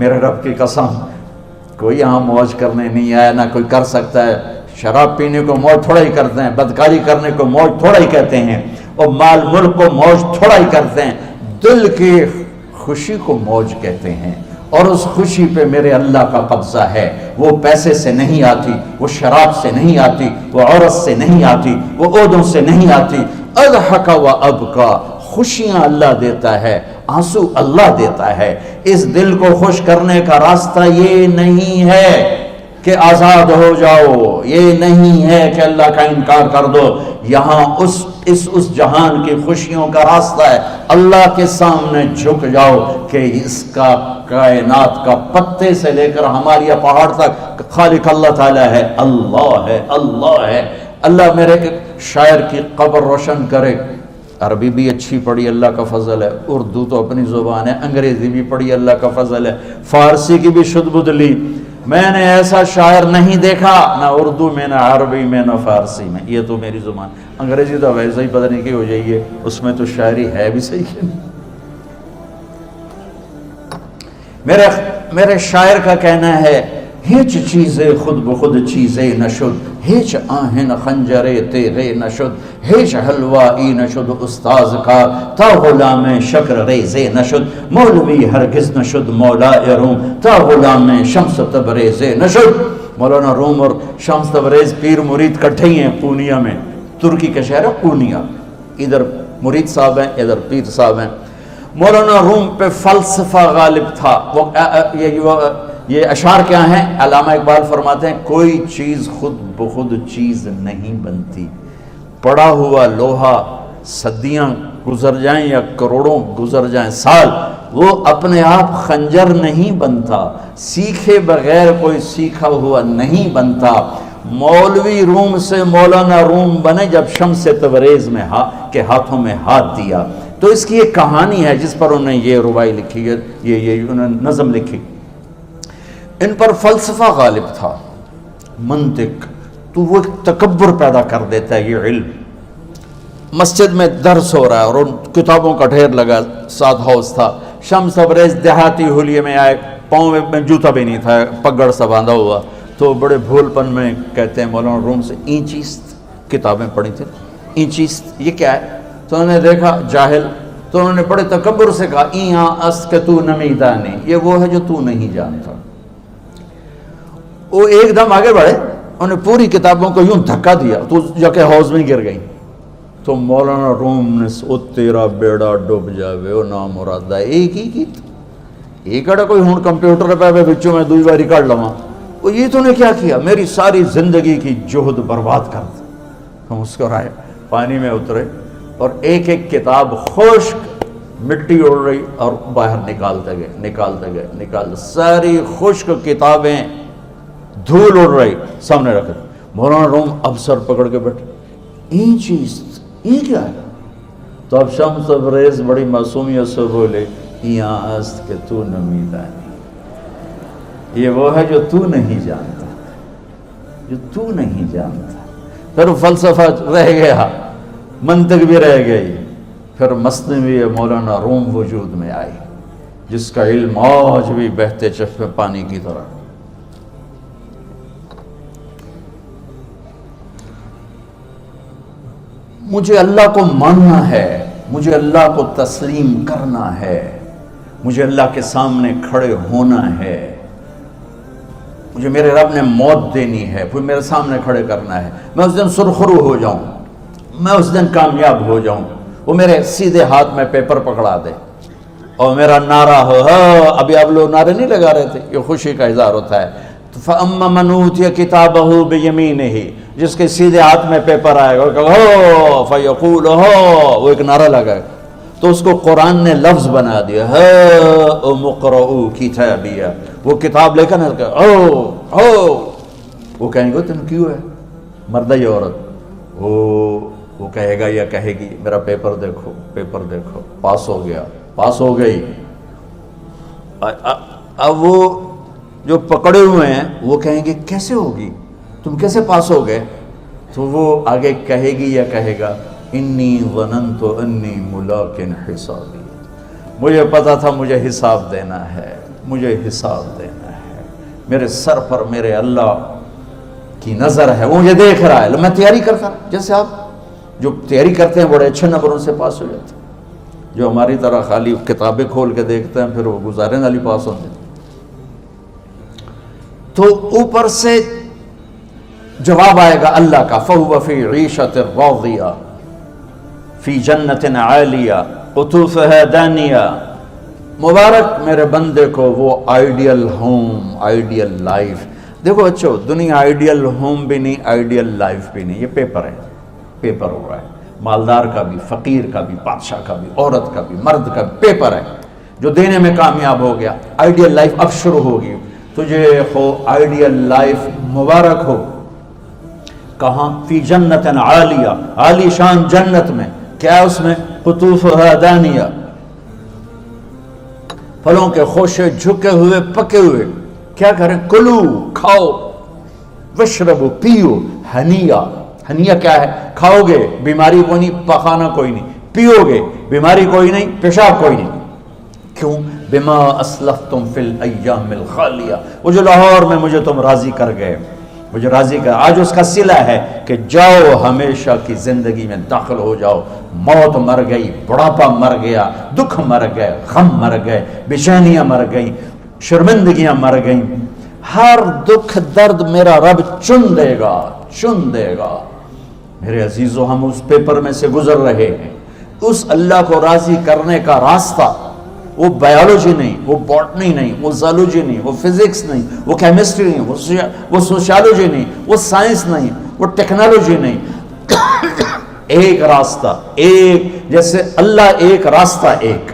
میرے رب کی قسم کوئی یہاں موج کرنے نہیں آیا، نہ کوئی کر سکتا ہے۔ شراب پینے کو موج تھوڑا ہی کرتے ہیں، بدکاری کرنے کو موج تھوڑا ہی کہتے ہیں، اور مال ملک کو موج تھوڑا ہی کرتے ہیں، دل کی خوشی کو موج کہتے ہیں۔ اور اس خوشی پہ میرے اللہ کا قبضہ ہے، وہ پیسے سے نہیں آتی، وہ شراب سے نہیں آتی، وہ عورت سے نہیں آتی، وہ عہدوں سے نہیں آتی۔ اضحک و ابکا، خوشیاں اللہ دیتا ہے، آنسو اللہ دیتا ہے۔ اس دل کو خوش کرنے کا راستہ یہ نہیں ہے کہ آزاد ہو جاؤ، یہ نہیں ہے کہ اللہ کا انکار کر دو۔ یہاں اس جہان کی خوشیوں کا راستہ ہے، اللہ کے سامنے جھک جاؤ کہ اس کا کائنات کا پتے سے لے کر ہماری پہاڑ تک خالق اللہ تعالیٰ ہے، اللہ ہے، اللہ ہے۔ اللہ میرے شاعر کی قبر روشن کرے۔ عربی بھی اچھی پڑھی، اللہ کا فضل ہے، اردو تو اپنی زبان ہے، انگریزی بھی پڑھی، اللہ کا فضل ہے، فارسی کی بھی شد بد لی۔ میں نے ایسا شاعر نہیں دیکھا، نہ اردو میں، نہ عربی میں، نہ فارسی میں، یہ تو میری زبان۔ انگریزی تو ویسے ہی پتہ نہیں کی ہو جائیے، اس میں تو شاعری ہے بھی صحیح ہے۔ میرے شاعر کا کہنا ہے، ہیچ چیزیں خود بخود چیزیں نشد، ہیچ آہن خنجرے تیغے نشد، ہیچ حلوائی نشد استاذ کا، تا غلام شکر ریزے نشد، مولوی ہرگز نشد مولا روم، تا غلام شمس تبریز نشد۔ مولانا روم اور شمس تبریز پیر مرید کٹھے ہی ہیں پونیا میں، ترکی کا شہر ہے پونیا، ادھر مرید صاحب ہیں، ادھر پیر صاحب ہیں۔ مولانا روم پہ فلسفہ غالب تھا۔ یہ اشعار کیا ہیں؟ علامہ اقبال فرماتے ہیں، کوئی چیز خود بخود چیز نہیں بنتی، پڑا ہوا لوہا صدیاں گزر جائیں یا کروڑوں گزر جائیں سال، وہ اپنے آپ خنجر نہیں بنتا، سیکھے بغیر کوئی سیکھا ہوا نہیں بنتا۔ مولوی روم سے مولانا روم بنے جب شمس تبریز میں کے ہاتھوں میں ہاتھ دیا۔ تو اس کی ایک کہانی ہے جس پر انہوں نے یہ ربائی لکھی ہے، یہ انہوں نے نظم لکھی۔ ان پر فلسفہ غالب تھا، منطق، تو وہ تکبر پیدا کر دیتا ہے یہ علم۔ مسجد میں درس ہو رہا ہے اور ان کتابوں کا ڈھیر لگا، ساتھ ہاؤس تھا۔ شمس تبریز دیہاتی حلیے میں آئے، پاؤں میں جوتا بھی نہیں تھا، پگڑ سا باندھا ہوا، تو بڑے بھول پن میں کہتے ہیں مولانا روم سے، اینچیست کتابیں پڑھی تھیں، اینچیست یہ کیا ہے؟ تو انہوں نے دیکھا جاہل، تو انہوں نے بڑے تکبر سے کہا، ایہاں اس کہ تو نمیدانی، یہ وہ ہے جو تو نہیں جانتا۔ وہ ایک دم آگے بڑھے، انہوں نے پوری کتابوں کو یوں دھکا دیا تو جا کے حوض میں گر گئی۔ تو مولانا روم نے او تیرا بیڑا ڈوب جاوے او نام مرادہ، ایک ہی کی ایک اڑا کوئی ہون کمپیوٹر پہ بچوں میں دوئی باری کر لواں، وہ یہ تو نے کیا کیا، میری ساری زندگی کی جہد برباد کر دی۔ ہم مسکرائے، پانی میں اترے اور ایک ایک کتاب خشک مٹی اڑ رہی اور باہر نکالتے گئے، ساری خشک کتابیں دھول اڑ رہی سامنے رکھے۔ مولانا روم اب سر پکڑ کے بیٹھے، این چیز یہ کیا ہے؟ تو اب شمس تبریز بڑی معصومیت سے بولے، یہاں است کہ تو نمیدانی، یہ وہ ہے جو تو نہیں جانتا، جو تو نہیں جانتا۔ پھر فلسفہ رہ گیا، منطق بھی رہ گئی، پھر مثنوی مولانا روم وجود میں آئی، جس کا علم آج بھی بہتے چشمے پانی کی طرح۔ مجھے اللہ کو ماننا ہے، مجھے اللہ کو تسلیم کرنا ہے، مجھے اللہ کے سامنے کھڑے ہونا ہے، مجھے میرے رب نے موت دینی ہے، پھر میرے سامنے کھڑے کرنا ہے، میں اس دن سرخرو ہو جاؤں، میں اس دن کامیاب ہو جاؤں، وہ میرے سیدھے ہاتھ میں پیپر پکڑا دے اور میرا نعرہ ہو، ابھی آپ لوگ نعرے نہیں لگا رہے تھے، یہ خوشی کا اظہار ہوتا ہے۔ فَأَمَّا مَنْ أُوتِيَ كِتَابَهُ بِيَمِينِهِ، جس کے سیدھے ہاتھ میں پیپر آئے گا، فَيَقُولُ وہ ایک نعرہ لگائے گا، تو اس کو قرآن نے لفظ بنا دیا، هَاؤْمُ اقْرَءُوا كِتَابِيَهْ، وہ کتاب لے کر وہ کہیں گے تم کیوں ہے، مرد یا عورت، وہ کہے گا یا کہے گی میرا پیپر دیکھو، پیپر دیکھو، پاس ہو گیا، پاس ہو گئی۔ اب وہ جو پکڑے ہوئے ہیں وہ کہیں گے کیسے ہوگی، تم کیسے پاس ہو گئے؟ تو وہ آگے کہے گی یا کہے گا، انی ظننت انی ملاق حسابی، مجھے پتا تھا مجھے حساب دینا ہے، مجھے حساب دینا ہے، میرے سر پر میرے اللہ کی نظر ہے، وہ مجھے دیکھ رہا ہے۔ میں تیاری کرتا ہوں، جیسے آپ جو تیاری کرتے ہیں بڑے اچھے نمبروں سے پاس ہو جاتے ہیں، جو ہماری طرح خالی کتابیں کھول کے دیکھتے ہیں پھر وہ گزارے والی پاس ہوتے ہیں۔ تو اوپر سے جواب آئے گا اللہ کا، فَهُوَ فِي عِيشَةٍ رَاضِيَةٍ فِي جَنَّةٍ عَالِيَةٍ قُطُوفُهَا دَانِيَةٌ۔ مبارک میرے بندے کو وہ آئیڈیل ہوم، آئیڈیل لائف۔ دیکھو بچو، دنیا آئیڈیل ہوم بھی نہیں، آئیڈیل لائف بھی نہیں، یہ پیپر ہے، پیپر ہو رہا ہے، مالدار کا بھی، فقیر کا بھی، بادشاہ کا بھی، عورت کا بھی، مرد کا بھی پیپر ہے۔ جو دینے میں کامیاب ہو گیا، آئیڈیل لائف اب شروع ہوگی۔ تجھے ہو آئیڈیل لائف مبارک ہو۔ کہاں؟ فی جنت عالیہ، عالی شان جنت میں، کیا اس میں؟ قطوفها دانیہ، پھلوں کے خوشے جھکے ہوئے پکے ہوئے۔ کیا کریں؟ کلو، کھاؤ، وشربو، پیو، ہنیا۔ ہنیا کیا ہے؟ کھاؤ گے بیماری کوئی نہیں، پخانا کوئی نہیں، پیو گے بیماری کوئی نہیں، پیشاب کوئی نہیں۔ کیوں؟ بما اسلفتم فی الایام الخالیہ، وہ جو لاہور میں مجھے تم راضی کر گئے، مجھے راضی کر، آج اس کا صلہ ہے کہ جاؤ ہمیشہ کی زندگی میں داخل ہو جاؤ۔ موت مر گئی، بڑھاپا مر گیا، دکھ مر گئے، غم مر گئے، بے-چینیاں مر گئیں، شرمندگیاں مر گئیں۔ ہر دکھ درد میرا رب چن دے گا، چن دے گا۔ میرے عزیزو، ہم اس پیپر میں سے گزر رہے ہیں۔ اس اللہ کو راضی کرنے کا راستہ، وہ بایولوجی نہیں، وہ باٹنی نہیں، وہ زالوجی نہیں، وہ فزکس نہیں، وہ کیمسٹری نہیں، وہ سوشیالوجی نہیں، وہ سائنس نہیں، وہ ٹیکنالوجی نہیں۔ ایک راستہ، ایک، جیسے اللہ ایک، راستہ ایک۔